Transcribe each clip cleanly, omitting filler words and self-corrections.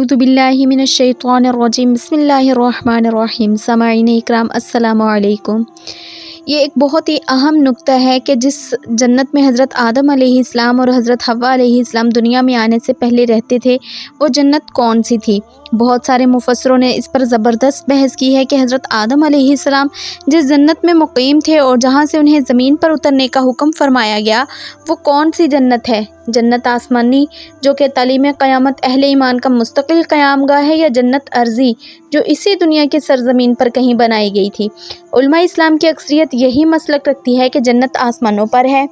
اعوذ باللہ من الشیطان الرجیم بسم اللہ الرحمن الرحیم۔ سامعین اکرام السلام علیکم۔ یہ ایک بہت ہی اہم نکتہ ہے کہ جس جنت میں حضرت آدم علیہ السلام اور حضرت حوا علیہ السلام دنیا میں آنے سے پہلے رہتے تھے، وہ جنت کون سی تھی؟ بہت سارے مفسروں نے اس پر زبردست بحث کی ہے کہ حضرت آدم علیہ السلام جس جنت میں مقیم تھے اور جہاں سے انہیں زمین پر اترنے کا حکم فرمایا گیا، وہ کون سی جنت ہے؟ جنت آسمانی جو کہ تعلیم قیامت اہل ایمان کا مستقل قیام گاہ ہے، یا جنت ارضی جو اسی دنیا کی سرزمین پر کہیں بنائی گئی تھی؟ علماء اسلام کی اکثریت یہی مسلک رکھتی ہے کہ جنت آسمانوں پر ہے،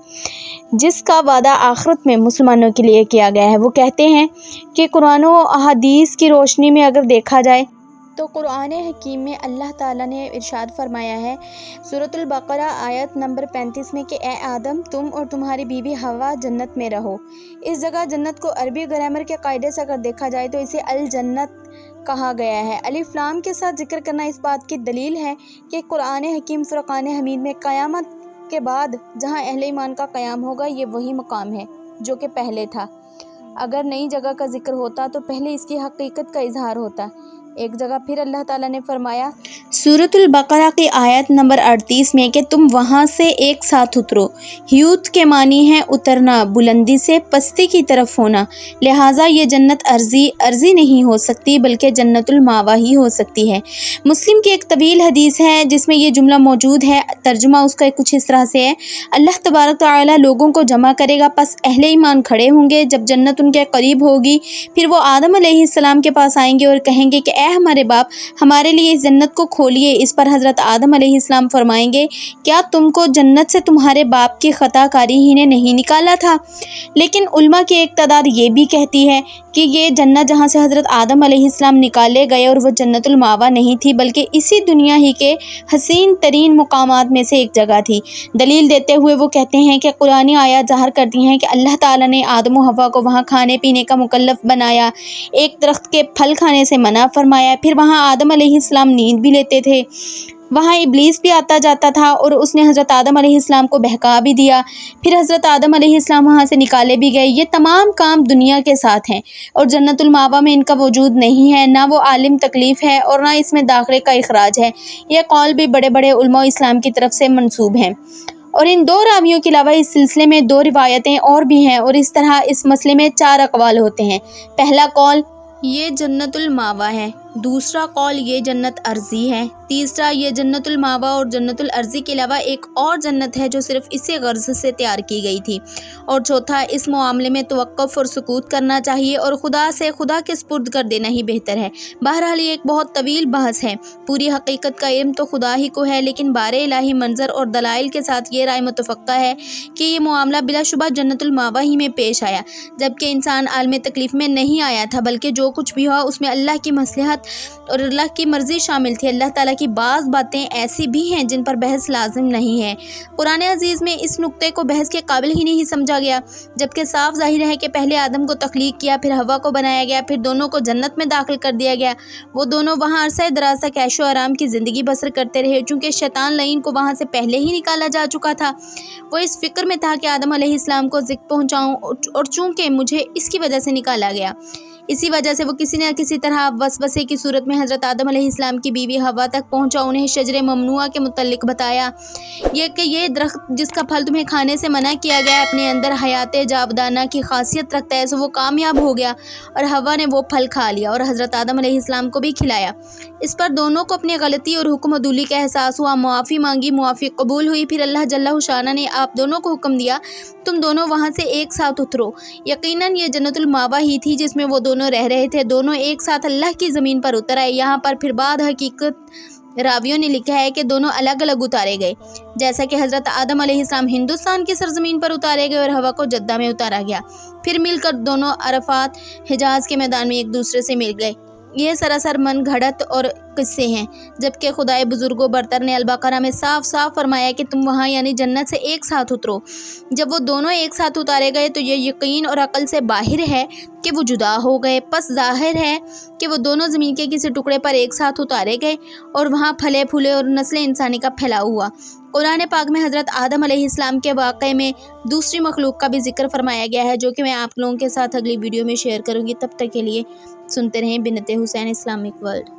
جس کا وعدہ آخرت میں مسلمانوں کے لیے کیا گیا ہے۔ وہ کہتے ہیں کہ قرآن و احادیث کی روشنی میں اگر دیکھا جائے تو قرآن حکیم میں اللہ تعالیٰ نے ارشاد فرمایا ہے سورۃ البقرہ آیت نمبر 35 میں کہ اے آدم، تم اور تمہاری بیوی حوا جنت میں رہو۔ اس جگہ جنت کو عربی گرامر کے قاعدے سے اگر دیکھا جائے تو اسے الجنت کہا گیا ہے۔ الف لام کے ساتھ ذکر کرنا اس بات کی دلیل ہے کہ قرآن حکیم فرقان حمید میں قیامت کے بعد جہاں اہل ایمان کا قیام ہوگا، یہ وہی مقام ہے جو کہ پہلے تھا۔ اگر نئی جگہ کا ذکر ہوتا تو پہلے اس کی حقیقت کا اظہار ہوتا۔ ایک جگہ پھر اللہ تعالیٰ نے فرمایا سورۃ البقرہ کی آیت نمبر 38 میں کہ تم وہاں سے ایک ساتھ اترو۔ ہیوت کے معنی ہے اترنا، بلندی سے پستی کی طرف ہونا، لہٰذا یہ جنت عرضی نہیں ہو سکتی بلکہ جنت الماوا ہی ہو سکتی ہے۔ مسلم کی ایک طویل حدیث ہے جس میں یہ جملہ موجود ہے، ترجمہ اس کا کچھ اس طرح سے ہے: اللہ تبارک تعالیٰ لوگوں کو جمع کرے گا، پس اہل ایمان کھڑے ہوں گے جب جنت ان کے قریب ہوگی، پھر وہ آدم علیہ السلام کے پاس آئیں گے اور کہیں گے کہ اے ہمارے باپ، ہمارے لیے اس جنت کو کھولیے۔ اس پر حضرت آدم علیہ السلام فرمائیں گے کیا تم کو جنت سے تمہارے باپ کی خطا کاری ہی نے نہیں نکالا تھا؟ لیکن علماء کی ایک تعداد یہ بھی کہتی ہے کہ یہ جنت جہاں سے حضرت آدم علیہ السلام نکالے گئے اور وہ جنت الماوا نہیں تھی بلکہ اسی دنیا ہی کے حسین ترین مقامات میں سے ایک جگہ تھی۔ دلیل دیتے ہوئے وہ کہتے ہیں کہ قرآنی آیات ظاہر کرتی ہیں کہ اللہ تعالیٰ نے آدم و حوا کو وہاں کھانے پینے کا مکلف بنایا، ایک درخت کے پھل کھانے سے منع فرمایا، پھر وہاں آدم علیہ السلام نیند بھی لیتے تھے، وہاں ابلیس بھی آتا جاتا تھا اور اس نے حضرت آدم علیہ السلام کو بہکا بھی دیا، پھر حضرت آدم علیہ السلام وہاں سے نکالے بھی گئے۔ یہ تمام کام دنیا کے ساتھ ہیں اور جنت الماوا میں ان کا وجود نہیں ہے، نہ وہ عالم تکلیف ہے اور نہ اس میں داخلے کا اخراج ہے۔ یہ قول بھی بڑے بڑے علماء اسلام کی طرف سے منسوب ہیں، اور ان دو راویوں کے علاوہ اس سلسلے میں دو روایتیں اور بھی ہیں، اور اس طرح اس مسئلے میں 4 اقوال ہوتے ہیں۔ پہلا قول یہ جنت الماوا ہے، دوسرا قول یہ جنت ارضی ہے، تیسرا یہ جنت الماوا اور جنت الارضی کے علاوہ ایک اور جنت ہے جو صرف اسی غرض سے تیار کی گئی تھی، اور چوتھا اس معاملے میں توقف اور سکوت کرنا چاہیے اور خدا سے خدا کے سپرد کر دینا ہی بہتر ہے۔ بہرحال یہ ایک بہت طویل بحث ہے، پوری حقیقت کا علم تو خدا ہی کو ہے، لیکن بار الہی منظر اور دلائل کے ساتھ یہ رائے متفقہ ہے کہ یہ معاملہ بلا شبہ جنت الماوا ہی میں پیش آیا، جبکہ انسان عالم تکلیف میں نہیں آیا تھا، بلکہ جو کچھ بھی ہوا اس میں اللہ کی مصلحت اور اللہ کی مرضی شامل تھی۔ اللہ تعالیٰ کی بعض باتیں ایسی بھی ہیں جن پر بحث لازم نہیں ہے۔ قرآن عزیز میں اس نقطے کو بحث کے قابل ہی نہیں سمجھا گیا، جبکہ صاف ظاہر ہے کہ پہلے آدم کو تخلیق کیا، پھر حوا کو بنایا گیا، پھر دونوں کو جنت میں داخل کر دیا گیا۔ وہ دونوں وہاں عرصہ دراز تک عیش و آرام کی زندگی بسر کرتے رہے، چونکہ شیطان لعین کو وہاں سے پہلے ہی نکالا جا چکا تھا۔ وہ اس فکر میں تھا کہ آدم علیہ السلام کو ذکر پہنچاؤں، اور چونکہ مجھے اس کی وجہ سے نکالا گیا، اسی وجہ سے وہ کسی نہ کسی طرح وسوسے کی صورت میں حضرت آدم علیہ السلام کی بیوی حوا تک پہنچا، انہیں شجر ممنوعہ کے متعلق بتایا یہ کہ یہ درخت جس کا پھل تمہیں کھانے سے منع کیا گیا ہے اپنے اندر حیات جاودانہ کی خاصیت رکھتا ہے، سو وہ کامیاب ہو گیا اور حوا نے وہ پھل کھا لیا اور حضرت آدم علیہ السلام کو بھی کھلایا۔ اس پر دونوں کو اپنی غلطی اور حکم عدولی کا احساس ہوا، معافی مانگی، معافی قبول ہوئی، پھر اللہ جل شانہ نے آپ دونوں کو حکم دیا تم دونوں وہاں سے ایک ساتھ اترو۔ یقیناً یہ جنت الماوا ہی تھی جس میں وہ دونوں رہ رہے تھے، دونوں ایک ساتھ اللہ کی زمین پر اتر آئے۔ یہاں پر پھر بعد حقیقت راویوں نے لکھا ہے کہ دونوں الگ الگ اتارے گئے، جیسا کہ حضرت آدم علیہ السلام ہندوستان کی سرزمین پر اتارے گئے اور حوا کو جدہ میں اتارا گیا، پھر مل کر دونوں عرفات حجاز کے میدان میں ایک دوسرے سے مل گئے۔ یہ سراسر من گھڑت اور قصے ہیں، جبکہ خدائے بزرگ و برتر نے البقرہ میں صاف صاف فرمایا کہ تم وہاں یعنی جنت سے ایک ساتھ اترو۔ جب وہ دونوں ایک ساتھ اتارے گئے تو یہ یقین اور عقل سے باہر ہے کہ وہ جدا ہو گئے، پس ظاہر ہے کہ وہ دونوں زمین کے کسی ٹکڑے پر ایک ساتھ اتارے گئے اور وہاں پھلے پھولے اور نسل انسانی کا پھیلاؤ ہوا۔ قرآن پاک میں حضرت آدم علیہ السلام کے واقعے میں دوسری مخلوق کا بھی ذکر فرمایا گیا ہے، جو کہ میں آپ لوگوں کے ساتھ اگلی ویڈیو میں شیئر کروں گی۔ تب تک کے لیے سنتے رہیں بنت حسین اسلامک ورلڈ۔